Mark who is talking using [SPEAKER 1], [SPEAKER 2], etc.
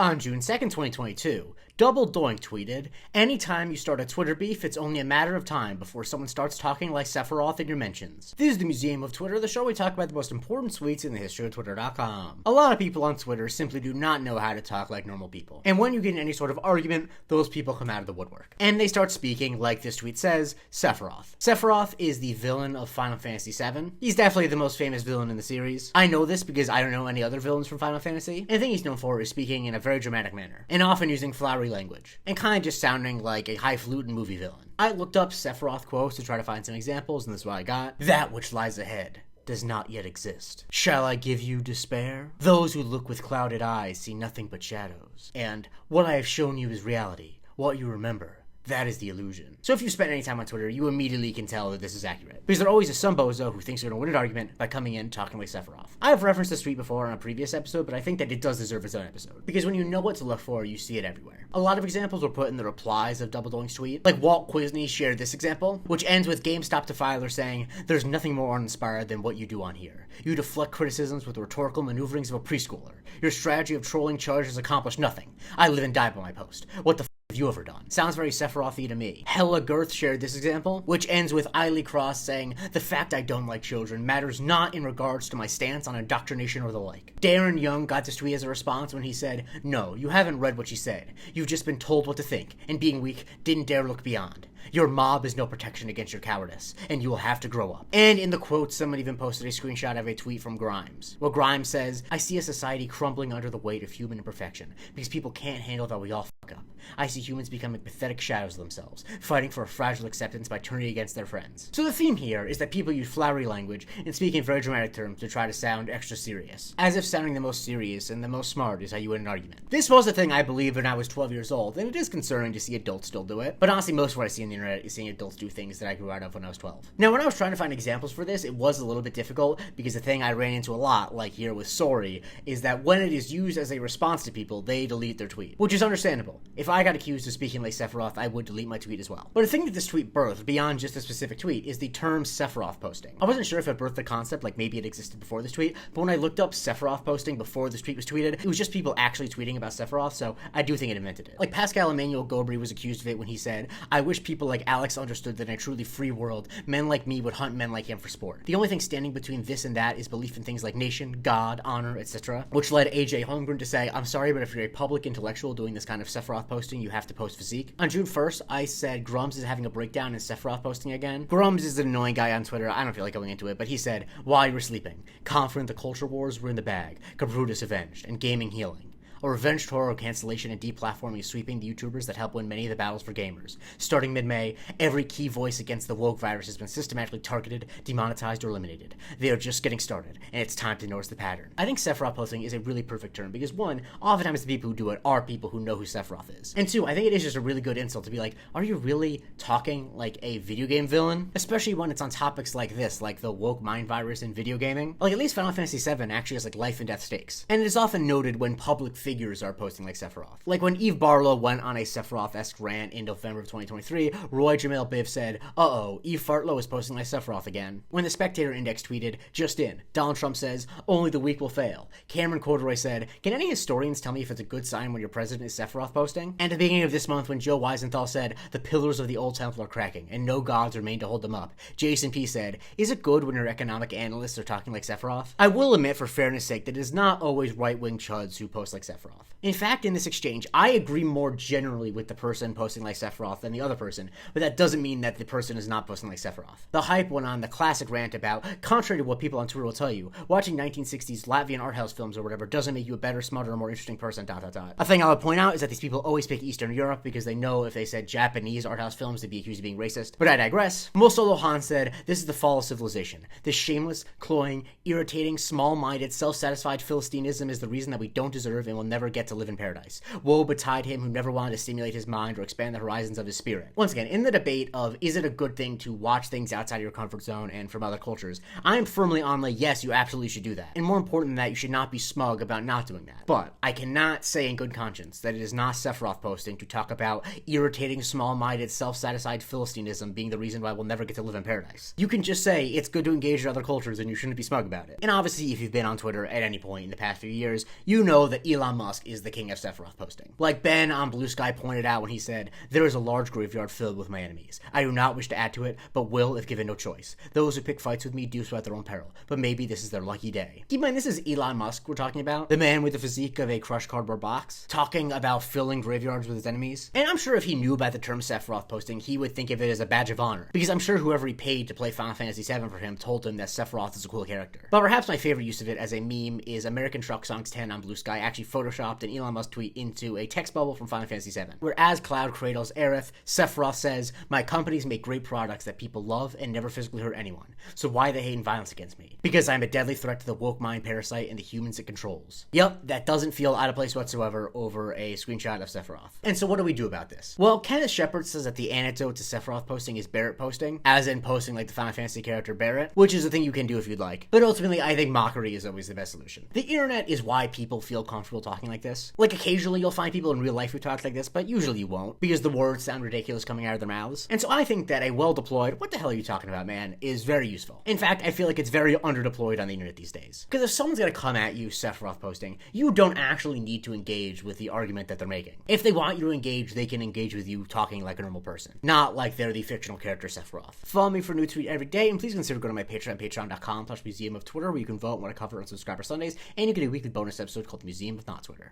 [SPEAKER 1] On June 2nd, 2022, Double Doink tweeted, "Anytime you start a Twitter beef, it's only a matter of time before someone starts talking like Sephiroth in your mentions." This is the Museum of Twitter, the show we talk about the most important tweets in the history of Twitter.com. A lot of people on Twitter simply do not know how to talk like normal people. And when you get in any sort of argument, those people come out of the woodwork. And they start speaking, like this tweet says, Sephiroth. Sephiroth is the villain of Final Fantasy VII. He's definitely the most famous villain in the series. I know this because I don't know any other villains from Final Fantasy. And the thing he's known for is speaking in a very dramatic manner, and often using flowery language, and kind of just sounding like a highfalutin movie villain. I looked up Sephiroth quotes to try to find some examples, and this is what I got. "That which lies ahead does not yet exist. Shall I give you despair? Those who look with clouded eyes see nothing but shadows. And what I have shown you is reality. What you remember, that is the illusion." So if you spend any time on Twitter, you immediately can tell that this is accurate. Because there always is some bozo who thinks they're going to win an argument by coming in talking like Sephiroth. I have referenced this tweet before on a previous episode, but I think that it does deserve its own episode. Because when you know what to look for, you see it everywhere. A lot of examples were put in the replies of Double Doink's tweet. Like Walt Quisney shared this example, which ends with GameStop Defiler saying, "There's nothing more uninspired than what you do on here. You deflect criticisms with the rhetorical maneuverings of a preschooler. Your strategy of trolling charges accomplished nothing. I live and die by my post. What the have you ever done?" Sounds very Sephiroth-y to me. Hella Girth shared this example, which ends with Eiley Cross saying, "The fact I don't like children matters not in regards to my stance on indoctrination or the like." Darren Young got this tweet as a response when he said, "No, you haven't read what she said. You've just been told what to think, and being weak, didn't dare look beyond. Your mob is no protection against your cowardice, and you will have to grow up." And in the quotes, someone even posted a screenshot of a tweet from Grimes, where Grimes says, "I see a society crumbling under the weight of human imperfection, because people can't handle that we all fuck up. I see humans becoming pathetic shadows of themselves, fighting for a fragile acceptance by turning against their friends." So the theme here is that people use flowery language and speak in very dramatic terms to try to sound extra serious, as if sounding the most serious and the most smart is how you win an argument. This was a thing I believed when I was 12 years old, and it is concerning to see adults still do it, but honestly most of what I see on the internet is seeing adults do things that I grew out of when I was 12. Now when I was trying to find examples for this, it was a little bit difficult, because the thing I ran into a lot, like here with sorry, is that when it is used as a response to people, they delete their tweet, which is understandable. If I got accused of speaking like Sephiroth, I would delete my tweet as well. But the thing that this tweet birthed, beyond just a specific tweet, is the term Sephiroth posting. I wasn't sure if it birthed the concept, like maybe it existed before this tweet, but when I looked up Sephiroth posting before this tweet was tweeted, it was just people actually tweeting about Sephiroth, so I do think it invented it. Like Pascal Emmanuel Gobry was accused of it when he said, "I wish people like Alex understood that in a truly free world, men like me would hunt men like him for sport. The only thing standing between this and that is belief in things like nation, God, honor, etc." Which led AJ Holmgren to say, "I'm sorry, but if you're a public intellectual doing this kind of Sephiroth posting, you have to post physique." On June 1st, I said Grums is having a breakdown in Sephiroth posting again. Grums is an annoying guy on Twitter, I don't feel like going into it, but he said, "While you were sleeping, confident the culture wars were in the bag, Kabrutus avenged, and gaming healing. A revenge tour of cancellation and deplatforming is sweeping the YouTubers that help win many of the battles for gamers. Starting mid-May, every key voice against the woke virus has been systematically targeted, demonetized, or eliminated. They are just getting started, and it's time to notice the pattern." I think Sephiroth posting is a really perfect term because, one, oftentimes the people who do it are people who know who Sephiroth is. And two, I think it is just a really good insult to be like, are you really talking like a video game villain? Especially when it's on topics like this, like the woke mind virus in video gaming. Like, at least Final Fantasy VII actually has like life and death stakes. And it is often noted when public figures are posting like Sephiroth. Like when Eve Barlow went on a Sephiroth-esque rant in November of 2023, Roy Jamel Biv said, "Uh-oh, Eve Fartlow is posting like Sephiroth again." When the Spectator Index tweeted, "Just in, Donald Trump says, only the weak will fail." Cameron Corduroy said, "Can any historians tell me if it's a good sign when your president is Sephiroth posting?" And at the beginning of this month when Joe Weisenthal said, "The pillars of the old temple are cracking, and no gods remain to hold them up," Jason P. said, "Is it good when your economic analysts are talking like Sephiroth?" I will admit, for fairness sake, that it is not always right-wing chuds who post like Sephiroth. In fact, in this exchange, I agree more generally with the person posting like Sephiroth than the other person, but that doesn't mean that the person is not posting like Sephiroth. The hype went on the classic rant about, contrary to what people on Twitter will tell you, watching 1960s Latvian art house films or whatever doesn't make you a better, smarter, or more interesting person, ... A thing I would point out is that these people always pick Eastern Europe because they know if they said Japanese art house films, they'd be accused of being racist. But I digress. Mosolo Han said, "This is the fall of civilization. This shameless, cloying, irritating, small-minded, self-satisfied Philistinism is the reason that we don't deserve and will never get to live in paradise. Woe betide him who never wanted to stimulate his mind or expand the horizons of his spirit." Once again, in the debate of is it a good thing to watch things outside of your comfort zone and from other cultures, I am firmly on the yes, you absolutely should do that. And more important than that, you should not be smug about not doing that. But I cannot say in good conscience that it is not Sephiroth posting to talk about irritating, small-minded, self-satisfied Philistinism being the reason why we'll never get to live in paradise. You can just say it's good to engage in other cultures and you shouldn't be smug about it. And obviously, if you've been on Twitter at any point in the past few years, you know that Elon Musk is the king of Sephiroth posting. Like Ben on Blue Sky pointed out when he said, "There is a large graveyard filled with my enemies. I do not wish to add to it, but will if given no choice. Those who pick fights with me do so at their own peril, but maybe this is their lucky day." Keep in mind, this is Elon Musk we're talking about, the man with the physique of a crushed cardboard box, talking about filling graveyards with his enemies. And I'm sure if he knew about the term Sephiroth posting, he would think of it as a badge of honor, because I'm sure whoever he paid to play Final Fantasy VII for him told him that Sephiroth is a cool character. But perhaps my favorite use of it as a meme is American Truck Songs 10 on Blue Sky actually photoshopped an Elon Musk tweet into a text bubble from Final Fantasy VII, where as Cloud cradles Aerith, Sephiroth says, "My companies make great products that people love and never physically hurt anyone. So why the hate and violence against me? Because I'm a deadly threat to the woke mind parasite and the humans it controls." Yep, that doesn't feel out of place whatsoever over a screenshot of Sephiroth. And so what do we do about this? Well, Kenneth Shepard says that the antidote to Sephiroth posting is Barrett posting, as in posting like the Final Fantasy character Barrett, which is a thing you can do if you'd like. But ultimately, I think mockery is always the best solution. The internet is why people feel comfortable talking like this. Like, occasionally you'll find people in real life who talk like this, but usually you won't, because the words sound ridiculous coming out of their mouths. And so I think that a well-deployed, "What the hell are you talking about, man?" is very useful. In fact, I feel like it's very underdeployed on the internet these days. Because if someone's gonna come at you Sephiroth posting, you don't actually need to engage with the argument that they're making. If they want you to engage, they can engage with you talking like a normal person, not like they're the fictional character Sephiroth. Follow me for a new tweet every day, and please consider going to my Patreon, patreon.com/Museum of Twitter, where you can vote on what I cover on Subscriber Sundays, and you get a weekly bonus episode called the Museum of Not Twitter.